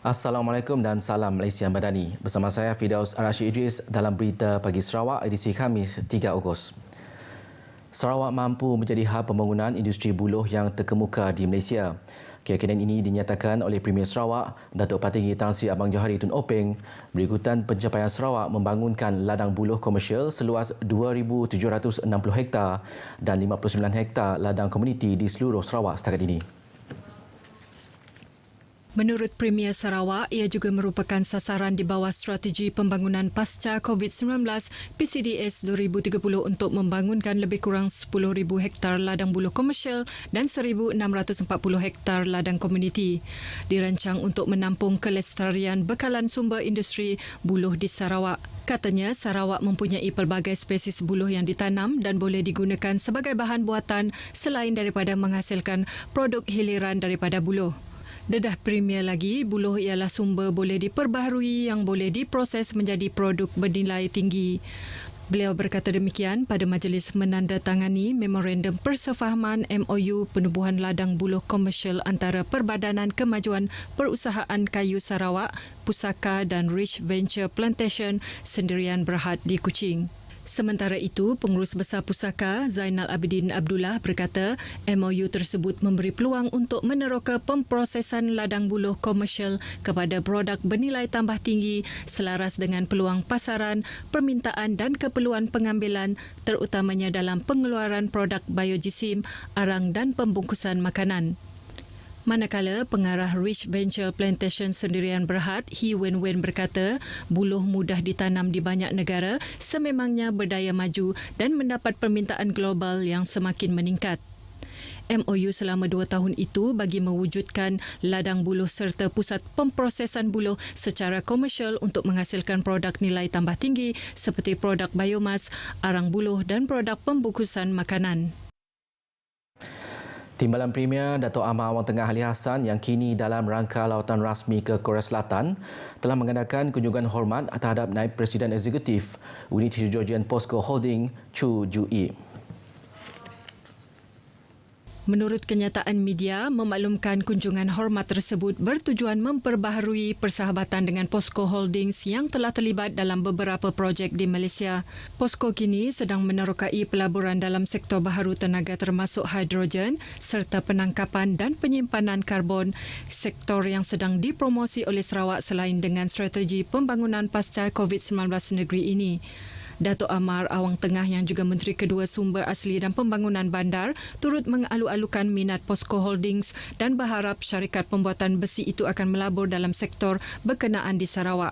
Assalamualaikum dan salam Malaysia Madani. Bersama saya Firdaus Arashid Idris dalam Berita Pagi Sarawak edisi Khamis 3 Ogos. Sarawak mampu menjadi hub pembangunan industri buluh yang terkemuka di Malaysia. Keyakinan ini dinyatakan oleh Premier Sarawak, Datuk Patinggi Tan Sri Abang Johari Tun Openg berikutan pencapaian Sarawak membangunkan ladang buluh komersial seluas 2,760 hektar dan 59 hektar ladang komuniti di seluruh Sarawak setakat ini. Menurut Premier Sarawak, ia juga merupakan sasaran di bawah strategi pembangunan pasca COVID-19 PCDS 2030 untuk membangunkan lebih kurang 10,000 hektar ladang buluh komersial dan 1,640 hektar ladang komuniti. Dirancang untuk menampung kelestarian bekalan sumber industri buluh di Sarawak. Katanya, Sarawak mempunyai pelbagai spesies buluh yang ditanam dan boleh digunakan sebagai bahan buatan selain daripada menghasilkan produk hiliran daripada buluh. Dedah Premier lagi, buluh ialah sumber boleh diperbaharui yang boleh diproses menjadi produk bernilai tinggi. Beliau berkata demikian pada majlis menandatangani Memorandum Persefahaman MOU penubuhan ladang buluh komersial antara Perbadanan Kemajuan Perusahaan Kayu Sarawak, Pusaka dan Rich Venture Plantation Sendirian Berhad di Kuching. Sementara itu, Pengurus Besar Pusaka Zainal Abidin Abdullah berkata MOU tersebut memberi peluang untuk meneroka pemprosesan ladang buluh komersial kepada produk bernilai tambah tinggi selaras dengan peluang pasaran, permintaan dan keperluan pengambilan terutamanya dalam pengeluaran produk biojisim, arang dan pembungkusan makanan. Manakala pengarah Rich Venture Plantation Sendirian Berhad, He Wen Wen berkata, buluh mudah ditanam di banyak negara sememangnya berdaya maju dan mendapat permintaan global yang semakin meningkat. MOU selama 2 tahun itu bagi mewujudkan ladang buluh serta pusat pemprosesan buluh secara komersial untuk menghasilkan produk nilai tambah tinggi seperti produk biomas, arang buluh dan produk pembungkusan makanan. Timbalan Premier Dato' Amar Awang Tengah Ali Hassan yang kini dalam rangka lawatan rasmi ke Korea Selatan telah mengadakan kunjungan hormat terhadap Naib Presiden Eksekutif Unit Hidrogen POSCO Holding Chu Ju-yi. Menurut kenyataan media, memaklumkan kunjungan hormat tersebut bertujuan memperbaharui persahabatan dengan POSCO Holdings yang telah terlibat dalam beberapa projek di Malaysia. POSCO kini sedang menerokai pelaburan dalam sektor baharu tenaga termasuk hidrogen serta penangkapan dan penyimpanan karbon, sektor yang sedang dipromosi oleh Sarawak selain dengan strategi pembangunan pasca COVID-19 negeri ini. Dato' Amar Awang Tengah yang juga Menteri Kedua Sumber Asli dan Pembangunan Bandar turut mengalu-alukan minat POSCO Holdings dan berharap syarikat pembuatan besi itu akan melabur dalam sektor berkenaan di Sarawak.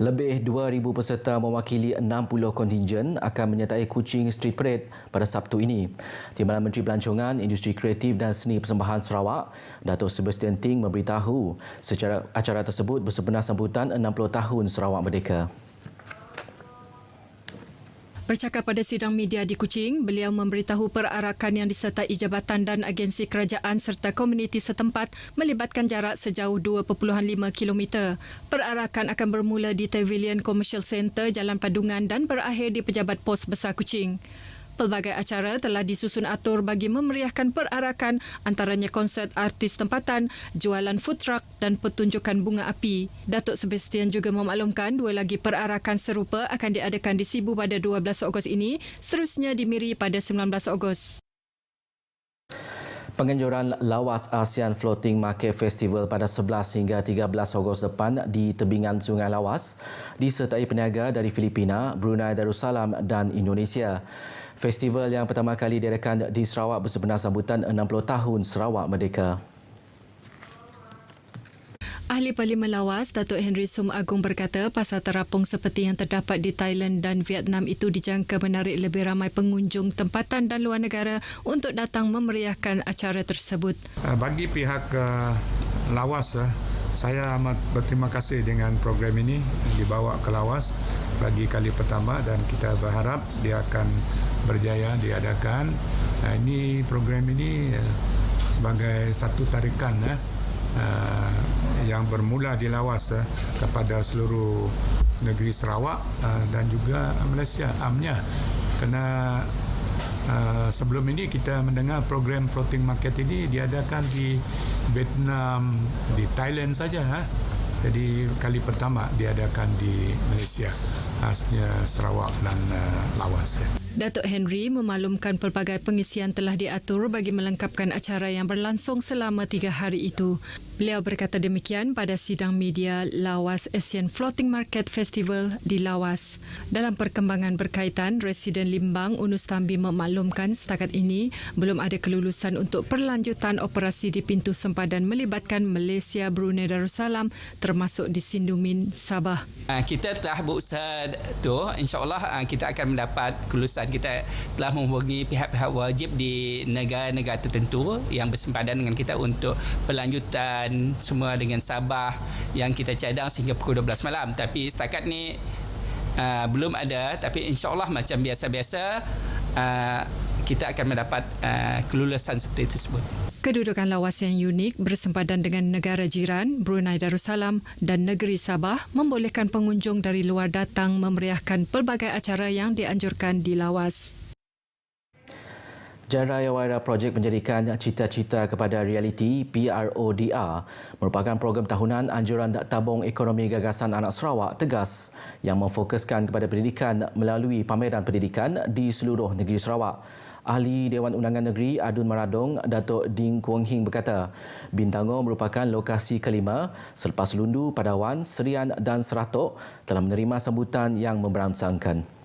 Lebih 2,000 peserta mewakili 60 kontingen akan menyertai Kuching Street Parade pada Sabtu ini. Timbalan Menteri Pelancongan, Industri Kreatif dan Seni Persembahan Sarawak, Dato' Sebastian Ting memberitahu secara acara tersebut bersebenar sambutan 60 tahun Sarawak Merdeka. Bercakap pada sidang media di Kuching, beliau memberitahu perarakan yang disertai jabatan dan agensi kerajaan serta komuniti setempat melibatkan jarak sejauh 2.5 km. Perarakan akan bermula di Pavilion Commercial Centre Jalan Padungan dan berakhir di Pejabat Pos Besar Kuching. Pelbagai acara telah disusun atur bagi memeriahkan perarakan antaranya konsert artis tempatan, jualan food truck dan pertunjukan bunga api. Datuk Sebastian juga memaklumkan 2 lagi perarakan serupa akan diadakan di Sibu pada 12 Ogos ini, seterusnya di Miri pada 19 Ogos. Penganjuran lawas ASEAN Floating Market Festival pada 11 hingga 13 Ogos depan di tebingan Sungai Lawas disertai peniaga dari Filipina, Brunei Darussalam dan Indonesia. Festival yang pertama kali diadakan di Sarawak bersebenar sambutan 60 tahun Sarawak Merdeka. Ahli Parlimen Lawas, Datuk Henry Sum Agung berkata pasar terapung seperti yang terdapat di Thailand dan Vietnam itu dijangka menarik lebih ramai pengunjung tempatan dan luar negara untuk datang memeriahkan acara tersebut. Bagi pihak Lawas, saya amat berterima kasih dengan program ini dibawa ke Lawas bagi kali pertama dan kita berharap dia akan berjaya diadakan. Ini program ini sebagai satu tarikan yang bermula di Lawas kepada seluruh negeri Sarawak dan juga Malaysia amnya, kerana Sebelum ini kita mendengar program floating market ini diadakan di Vietnam, di Thailand saja. Jadi kali pertama diadakan di Malaysia, khasnya Sarawak dan Lawas. Datuk Henry memaklumkan pelbagai pengisian telah diatur bagi melengkapkan acara yang berlangsung selama 3 hari itu. Beliau berkata demikian pada sidang media Lawas Asian Floating Market Festival di Lawas. Dalam perkembangan berkaitan, Residen Limbang Unus Tambi memaklumkan setakat ini belum ada kelulusan untuk perlanjutan operasi di pintu sempadan melibatkan Malaysia, Brunei Darussalam termasuk di Sindumin, Sabah. Kita telah berusaha tu, insya-Allah kita akan mendapat kelulusan. Kita telah menghubungi pihak-pihak wajib di negara-negara tertentu yang bersempadan dengan kita untuk perlanjutan semua dengan Sabah yang kita cadang sehingga pukul 12 malam. Tapi setakat ni belum ada, tapi insya-Allah macam biasa-biasa kita akan mendapat kelulusan seperti tersebut. Kedudukan Lawas yang unik bersempadan dengan negara jiran Brunei Darussalam dan negeri Sabah membolehkan pengunjung dari luar datang memeriahkan pelbagai acara yang dianjurkan di Lawas. Jalan Raya Waira Projek menjadikan cita-cita kepada realiti PRODR merupakan program tahunan anjuran tabung ekonomi gagasan anak Sarawak tegas yang memfokuskan kepada pendidikan melalui pameran pendidikan di seluruh negeri Sarawak. Ahli Dewan Undangan Negeri Adun Maradong, Datuk Ding Kuang Hing berkata, Bintangor merupakan lokasi kelima selepas Lundu, Padawan, Serian dan Seratok telah menerima sambutan yang memberangsangkan.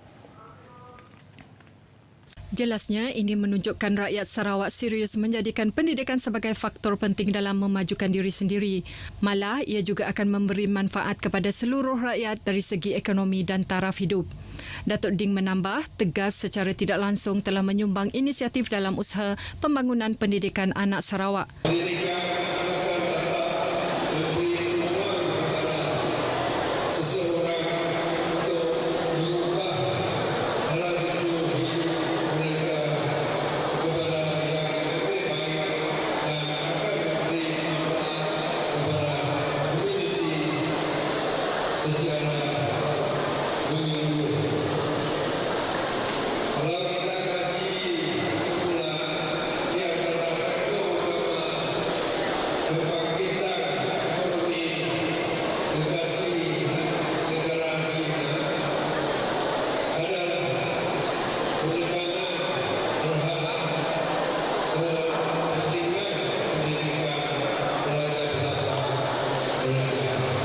Jelasnya, ini menunjukkan rakyat Sarawak serius menjadikan pendidikan sebagai faktor penting dalam memajukan diri sendiri. Malah, ia juga akan memberi manfaat kepada seluruh rakyat dari segi ekonomi dan taraf hidup. Datuk Ding menambah, tegas secara tidak langsung telah menyumbang inisiatif dalam usaha pembangunan pendidikan anak Sarawak.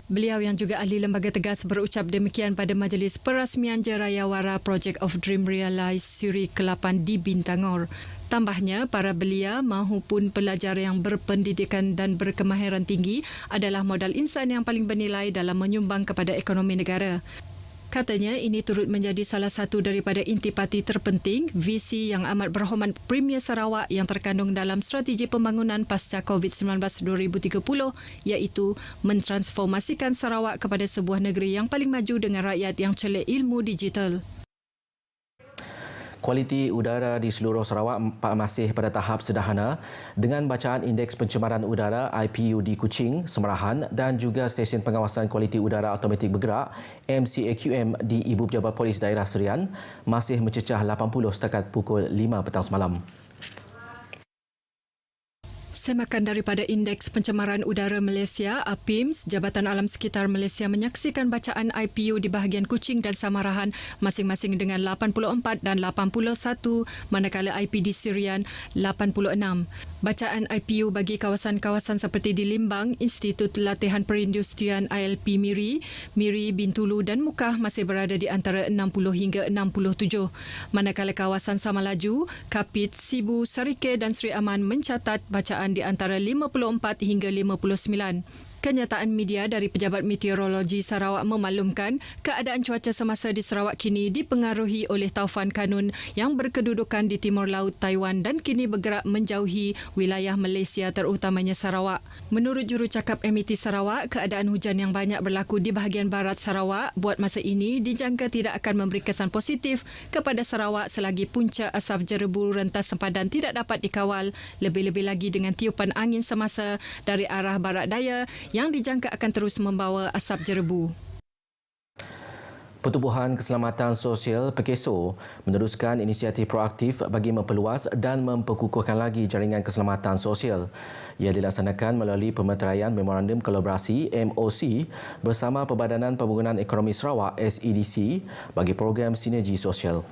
Beliau yang juga ahli lembaga tegas berucap demikian pada majlis perasmian Jalan Raya Waira Project of Dream Realize siri ke-8 di Bintangor. Tambahnya, para belia mahupun pelajar yang berpendidikan dan berkemahiran tinggi adalah modal insan yang paling bernilai dalam menyumbang kepada ekonomi negara. Katanya ini turut menjadi salah satu daripada intipati terpenting visi yang amat berhormat Premier Sarawak yang terkandung dalam strategi pembangunan pasca COVID-19 2030 iaitu mentransformasikan Sarawak kepada sebuah negeri yang paling maju dengan rakyat yang celik ilmu digital. Kualiti udara di seluruh Sarawak masih pada tahap sederhana dengan bacaan Indeks Pencemaran Udara IPU di Kuching, Semerahan dan juga Stesen Pengawasan Kualiti Udara Automatik Bergerak MCAQM di Ibu Pejabat Polis Daerah Serian masih mencecah 80 setakat pukul 5 petang semalam. Semakan daripada Indeks Pencemaran Udara Malaysia, APIMS, Jabatan Alam Sekitar Malaysia menyaksikan bacaan IPU di bahagian Kuching dan Samarahan masing-masing dengan 84 dan 81, manakala IPD Serian 86. Bacaan IPU bagi kawasan-kawasan seperti di Limbang, Institut Latihan Perindustrian ILP Miri, Bintulu dan Mukah masih berada di antara 60 hingga 67. Manakala kawasan Samalaju, Kapit, Sibu, Sarike dan Sri Aman mencatat bacaan di antara 54 hingga 59. Kenyataan media dari Pejabat Meteorologi Sarawak memaklumkan keadaan cuaca semasa di Sarawak kini dipengaruhi oleh taufan Kanun yang berkedudukan di timur laut Taiwan dan kini bergerak menjauhi wilayah Malaysia terutamanya Sarawak. Menurut jurucakap MIT Sarawak, keadaan hujan yang banyak berlaku di bahagian barat Sarawak buat masa ini dijangka tidak akan memberi kesan positif kepada Sarawak selagi punca asap jerebu rentas sempadan tidak dapat dikawal, lebih-lebih lagi dengan tiupan angin semasa dari arah barat daya yang dijangka akan terus membawa asap jerebu. Pertubuhan Keselamatan Sosial Perkeso meneruskan inisiatif proaktif bagi memperluas dan memperkukuhkan lagi jaringan keselamatan sosial. Ia dilaksanakan melalui pemeteraian Memorandum Kolaborasi MOC bersama Perbadanan Pembangunan Ekonomi Sarawak SEDC bagi program sinergi sosial.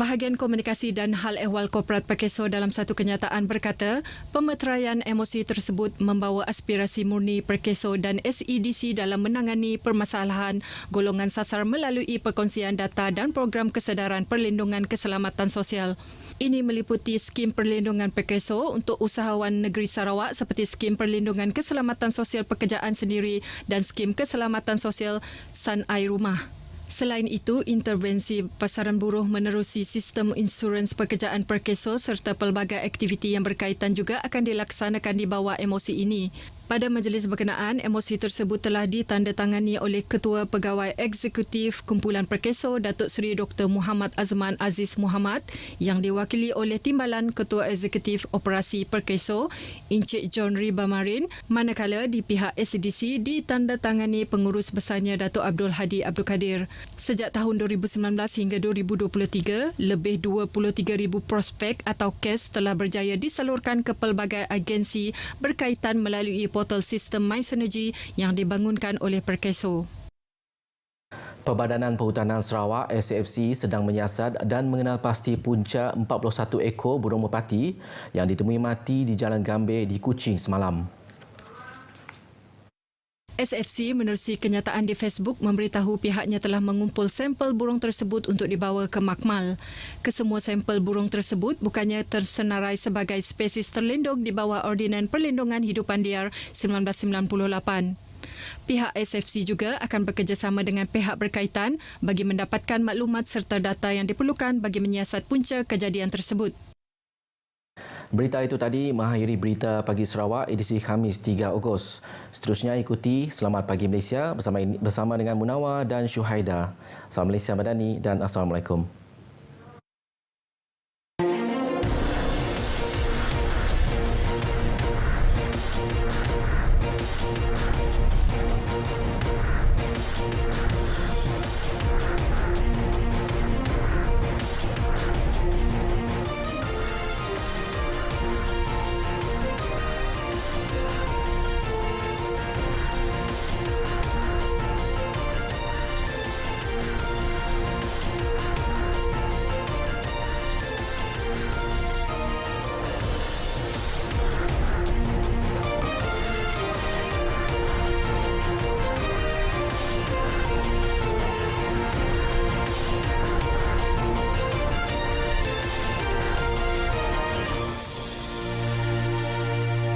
Bahagian Komunikasi dan Hal Ehwal Korporat Perkeso dalam satu kenyataan berkata, pemeteraian MOC tersebut membawa aspirasi murni Perkeso dan SEDC dalam menangani permasalahan golongan sasar melalui perkongsian data dan program kesedaran perlindungan keselamatan sosial. Ini meliputi skim perlindungan Perkeso untuk usahawan negeri Sarawak seperti skim perlindungan keselamatan sosial pekerjaan sendiri dan skim keselamatan sosial San Air Rumah. Selain itu, intervensi pasaran buruh menerusi sistem insurans pekerjaan Perkeso serta pelbagai aktiviti yang berkaitan juga akan dilaksanakan di bawah MOC ini. Pada majlis berkenaan, MOC tersebut telah ditandatangani oleh Ketua Pegawai Eksekutif Kumpulan Perkeso, Datuk Seri Dr. Muhammad Azman Aziz Muhammad, yang diwakili oleh Timbalan Ketua Eksekutif Operasi Perkeso, Encik John Riba Marin, manakala di pihak SEDC ditandatangani pengurus besarnya Datuk Abdul Hadi Abdul Kadir. Sejak tahun 2019 hingga 2023, lebih 23,000 prospek atau kes telah berjaya disalurkan ke pelbagai agensi berkaitan melalui portal sistem MySynergy yang dibangunkan oleh Perkeso. Perbadanan Perhutanan Sarawak SAFC sedang menyiasat dan mengenal pasti punca 41 ekor burung merpati yang ditemui mati di Jalan Gambir di Kuching semalam. SFC menerusi kenyataan di Facebook memberitahu pihaknya telah mengumpul sampel burung tersebut untuk dibawa ke Makmal. Kesemua sampel burung tersebut bukannya tersenarai sebagai spesies terlindung di bawah Ordinan Perlindungan Hidupan Liar 1998. Pihak SFC juga akan bekerjasama dengan pihak berkaitan bagi mendapatkan maklumat serta data yang diperlukan bagi menyiasat punca kejadian tersebut. Berita itu tadi mengakhiri Berita Pagi Sarawak edisi Khamis 3 Ogos. Seterusnya ikuti Selamat Pagi Malaysia bersama dengan Munawar dan Syuhaida. Salam Malaysia Madani dan Assalamualaikum.